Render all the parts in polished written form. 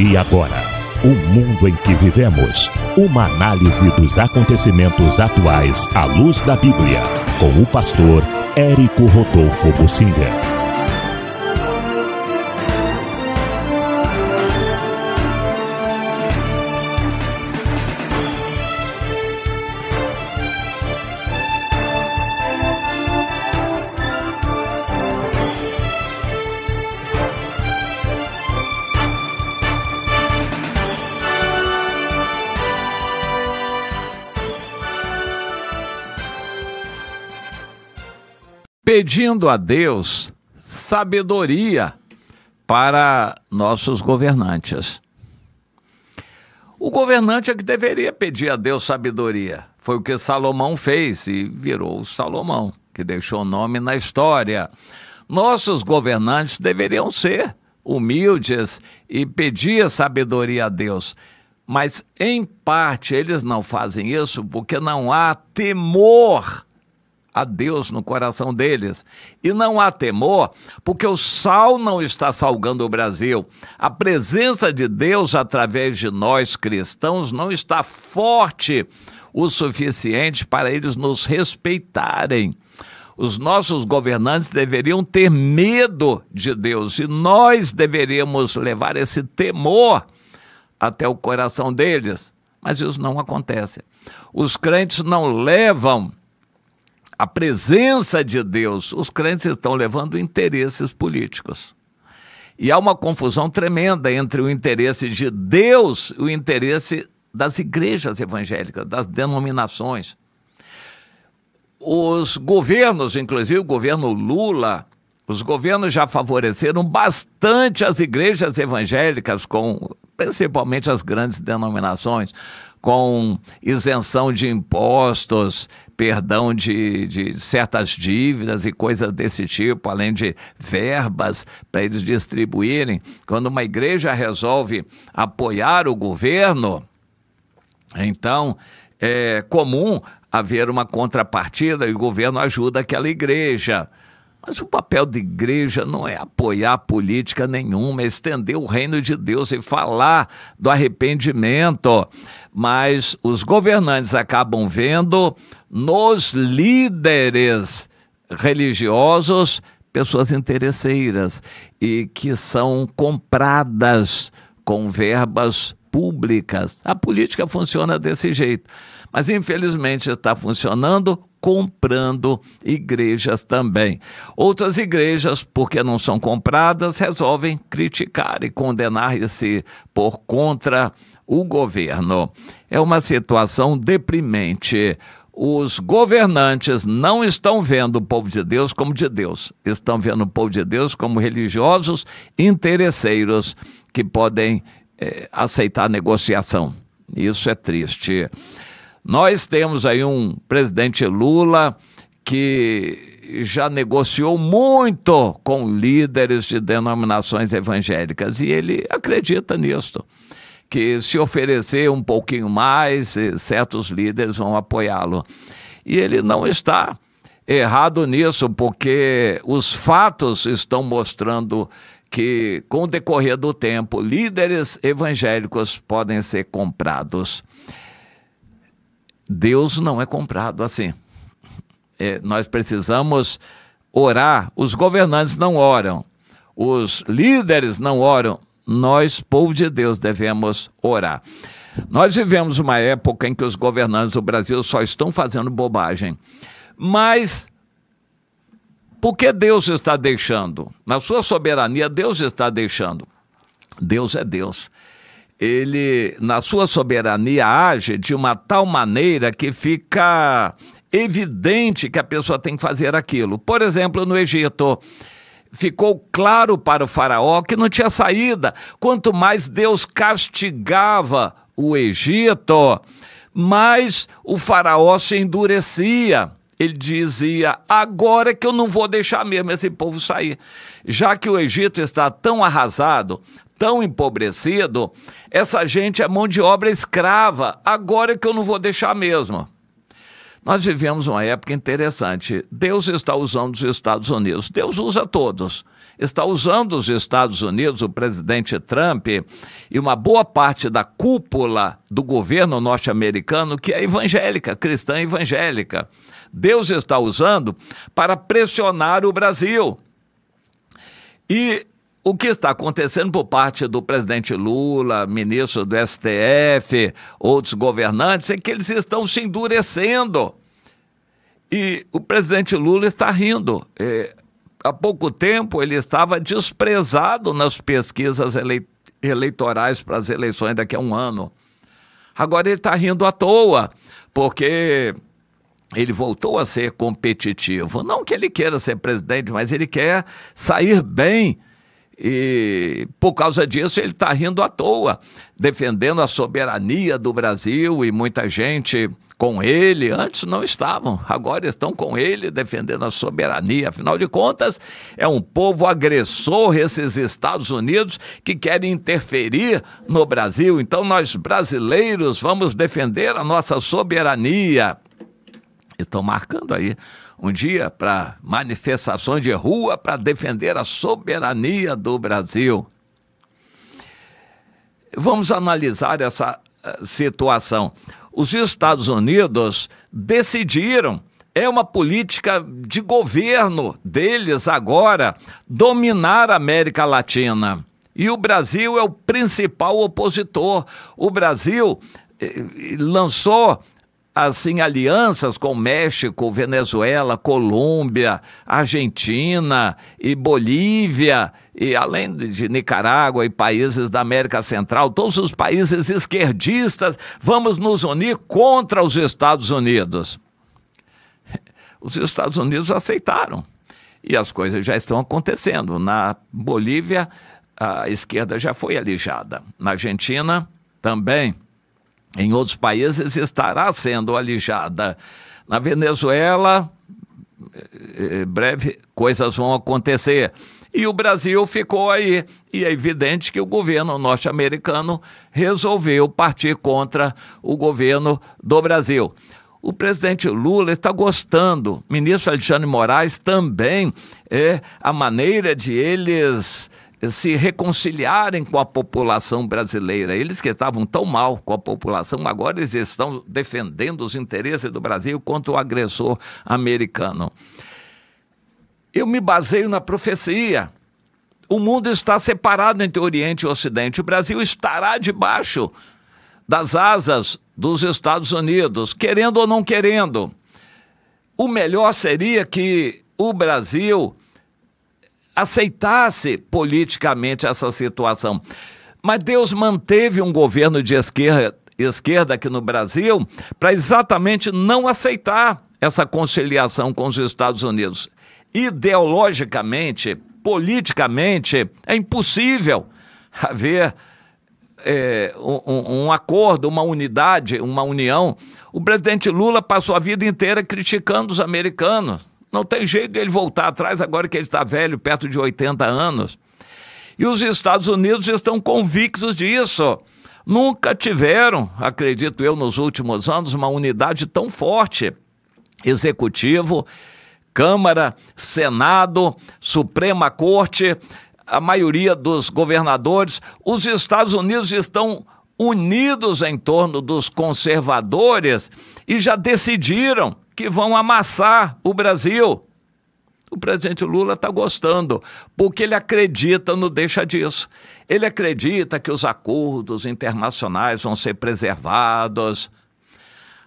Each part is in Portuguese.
E agora, o mundo em que vivemos. Uma análise dos acontecimentos atuais à luz da Bíblia. Com o pastor Érico Rodolfo Bossinger. Pedindo a Deus sabedoria para nossos governantes. O governante é que deveria pedir a Deus sabedoria. Foi o que Salomão fez e virou Salomão, que deixou o nome na história. Nossos governantes deveriam ser humildes e pedir sabedoria a Deus. Mas, em parte, eles não fazem isso porque não há temor a Deus no coração deles. E não há temor porque o sal não está salgando o Brasil. A presença de Deus através de nós cristãos não está forte o suficiente para eles nos respeitarem. Os nossos governantes deveriam ter medo de Deus e nós deveríamos levar esse temor até o coração deles. Mas isso não acontece. Os crentes não levam a presença de Deus, os crentes estão levando interesses políticos. E há uma confusão tremenda entre o interesse de Deus e o interesse das igrejas evangélicas, das denominações. Os governos, inclusive o governo Lula, os governos já favoreceram bastante as igrejas evangélicas, principalmente as grandes denominações, com isenção de impostos, perdão de certas dívidas e coisas desse tipo, além de verbas para eles distribuírem. Quando uma igreja resolve apoiar o governo, então é comum haver uma contrapartida e o governo ajuda aquela igreja. Mas o papel da igreja não é apoiar política nenhuma, é estender o reino de Deus e falar do arrependimento. Mas os governantes acabam vendo nos líderes religiosos pessoas interesseiras e que são compradas com verbas públicas. A política funciona desse jeito, mas infelizmente está funcionando comprando igrejas também. Outras igrejas, porque não são compradas, resolvem criticar e condenar e se pôr contra o governo. É uma situação deprimente. Os governantes não estão vendo o povo de Deus como de Deus. Estão vendo o povo de Deus como religiosos interesseiros que podem aceitar negociação. Isso é triste. Nós temos aí um presidente Lula que já negociou muito com líderes de denominações evangélicas e ele acredita nisso, que se oferecer um pouquinho mais, certos líderes vão apoiá-lo. E ele não está errado nisso, porque os fatos estão mostrando que, com o decorrer do tempo, líderes evangélicos podem ser comprados. Deus não é comprado assim. Nós precisamos orar. Os governantes não oram, os líderes não oram. Nós, povo de Deus, devemos orar. Nós vivemos uma época em que os governantes do Brasil só estão fazendo bobagem. Mas por que Deus está deixando? Na sua soberania, Deus está deixando. Deus é Deus. Ele, na sua soberania, age de uma tal maneira que fica evidente que a pessoa tem que fazer aquilo. Por exemplo, no Egito, ficou claro para o faraó que não tinha saída. Quanto mais Deus castigava o Egito, mais o faraó se endurecia. Ele dizia, agora que eu não vou deixar mesmo esse povo sair. Já que o Egito está tão arrasado, tão empobrecido, essa gente é mão de obra escrava, agora que eu não vou deixar mesmo. Nós vivemos uma época interessante. Deus está usando os Estados Unidos. Deus usa todos. está usando os Estados Unidos, o presidente Trump, e uma boa parte da cúpula do governo norte-americano, que é evangélica, cristã evangélica. Deus está usando para pressionar o Brasil. E o que está acontecendo por parte do presidente Lula, ministro do STF, outros governantes, é que eles estão se endurecendo. E o presidente Lula está rindo. Há pouco tempo ele estava desprezado nas pesquisas eleitorais para as eleições daqui a um ano. Agora ele está rindo à toa, porque ele voltou a ser competitivo. Não que ele queira ser presidente, mas ele quer sair bem. E por causa disso ele está rindo à toa, defendendo a soberania do Brasil, e muita gente com ele, antes não estavam, agora estão com ele defendendo a soberania. Afinal de contas, é um povo agressor, esses Estados Unidos, que querem interferir no Brasil. Então nós brasileiros vamos defender a nossa soberania. Estão marcando aí um dia para manifestações de rua para defender a soberania do Brasil. Vamos analisar essa situação. Os Estados Unidos decidiram, é uma política de governo deles agora, dominar a América Latina. E o Brasil é o principal opositor. O Brasil lançou assim alianças com México, Venezuela, Colômbia, Argentina e Bolívia, e além de Nicarágua e países da América Central, todos os países esquerdistas, vamos nos unir contra os Estados Unidos. Os Estados Unidos aceitaram, e as coisas já estão acontecendo. Na Bolívia, a esquerda já foi alijada. Na Argentina, também. Em outros países estará sendo alijada. Na Venezuela, em breve, coisas vão acontecer. E o Brasil ficou aí. E é evidente que o governo norte-americano resolveu partir contra o governo do Brasil. O presidente Lula está gostando. O ministro Alexandre de Moraes também. A maneira de eles se reconciliarem com a população brasileira. Eles que estavam tão mal com a população, agora eles estão defendendo os interesses do Brasil contra o agressor americano. Eu me baseio na profecia. O mundo está separado entre Oriente e Ocidente. O Brasil estará debaixo das asas dos Estados Unidos, querendo ou não querendo. O melhor seria que o Brasil aceitasse politicamente essa situação. Mas Deus manteve um governo de esquerda aqui no Brasil para exatamente não aceitar essa conciliação com os Estados Unidos. Ideologicamente, politicamente, é impossível haver um acordo, uma unidade, uma união. O presidente Lula passou a vida inteira criticando os americanos. Não tem jeito de ele voltar atrás agora que ele está velho, perto de 80 anos. E os Estados Unidos estão convictos disso. Nunca tiveram, acredito eu, nos últimos anos, uma unidade tão forte. Executivo, Câmara, Senado, Suprema Corte, a maioria dos governadores. Os Estados Unidos estão unidos em torno dos conservadores e já decidiram que vão amassar o Brasil. O presidente Lula está gostando, porque ele acredita no deixa disso. Ele acredita que os acordos internacionais vão ser preservados.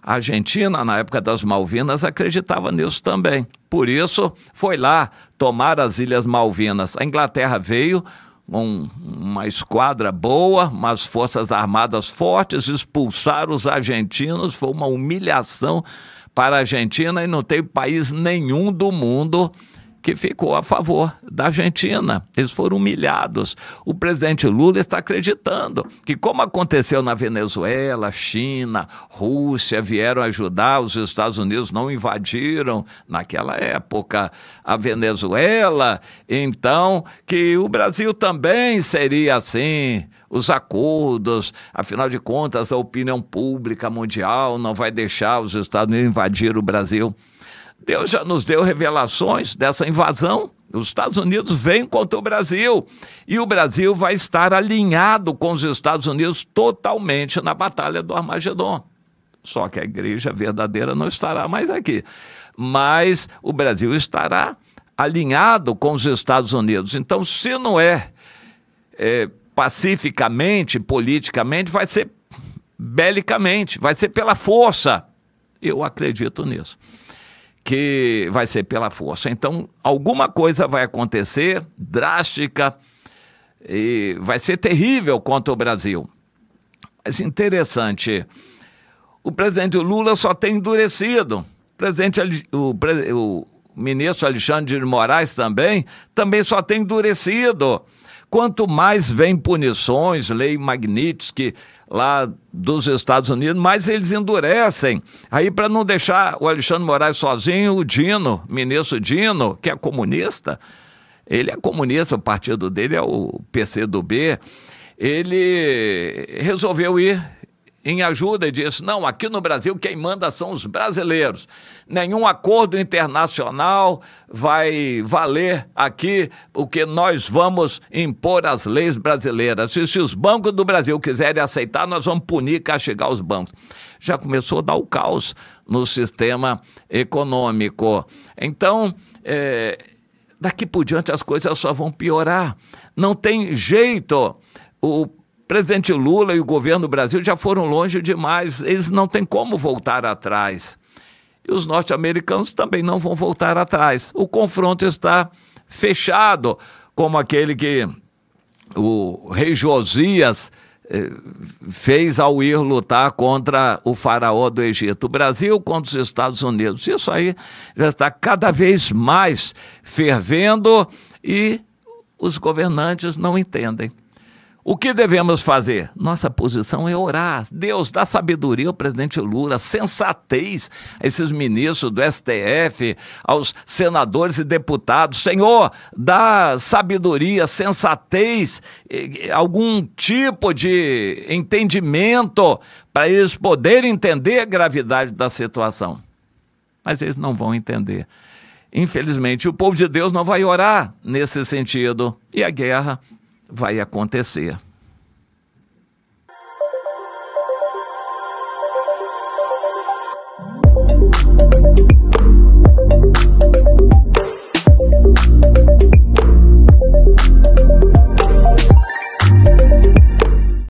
A Argentina, na época das Malvinas, acreditava nisso também. Por isso, foi lá tomar as Ilhas Malvinas. A Inglaterra veio com uma esquadra boa, umas forças armadas fortes, expulsaram os argentinos, foi uma humilhação para a Argentina, e não teve país nenhum do mundo que ficou a favor da Argentina. Eles foram humilhados. O presidente Lula está acreditando que, como aconteceu na Venezuela, China, Rússia, vieram ajudar, os Estados Unidos não invadiram naquela época a Venezuela, então que o Brasil também seria assim. Os acordos, afinal de contas, a opinião pública mundial não vai deixar os Estados Unidos invadir o Brasil. Deus já nos deu revelações dessa invasão Os Estados Unidos vêm contra o Brasil e o Brasil vai estar alinhado com os Estados Unidos totalmente na batalha do Armagedon. Só que a igreja verdadeira não estará mais aqui. Mas o Brasil estará alinhado com os Estados Unidos. Então, se não é pacificamente, politicamente, vai ser belicamente, vai ser pela força. Eu acredito nisso, que vai ser pela força. Então, alguma coisa vai acontecer, drástica, e vai ser terrível contra o Brasil. Mas interessante, o presidente Lula só tem endurecido. O ministro Alexandre de Moraes também só tem endurecido. Quanto mais vem punições, lei Magnitsky lá dos Estados Unidos, mais eles endurecem. Aí, para não deixar o Alexandre de Moraes sozinho, o Dino, ministro Dino, que é comunista, ele é comunista, o partido dele é o PCdoB, ele resolveu ir em ajuda e disse, não, aqui no Brasil quem manda são os brasileiros. Nenhum acordo internacional vai valer aqui, porque nós vamos impor as leis brasileiras. Se os bancos do Brasil quiserem aceitar, nós vamos punir e castigar os bancos. Já começou a dar o caos no sistema econômico. Então, daqui por diante as coisas só vão piorar. Não tem jeito. O presidente Lula e o governo do Brasil já foram longe demais, eles não têm como voltar atrás. E os norte-americanos também não vão voltar atrás. O confronto está fechado, como aquele que o rei Josias fez ao ir lutar contra o faraó do Egito. O Brasil contra os Estados Unidos. Isso aí já está cada vez mais fervendo e os governantes não entendem. O que devemos fazer? Nossa posição é orar. Deus, dá sabedoria ao presidente Lula, sensatez a esses ministros do STF, aos senadores e deputados. Senhor, dá sabedoria, sensatez, algum tipo de entendimento para eles poderem entender a gravidade da situação. Mas eles não vão entender. Infelizmente, o povo de Deus não vai orar nesse sentido e a guerra vai acontecer.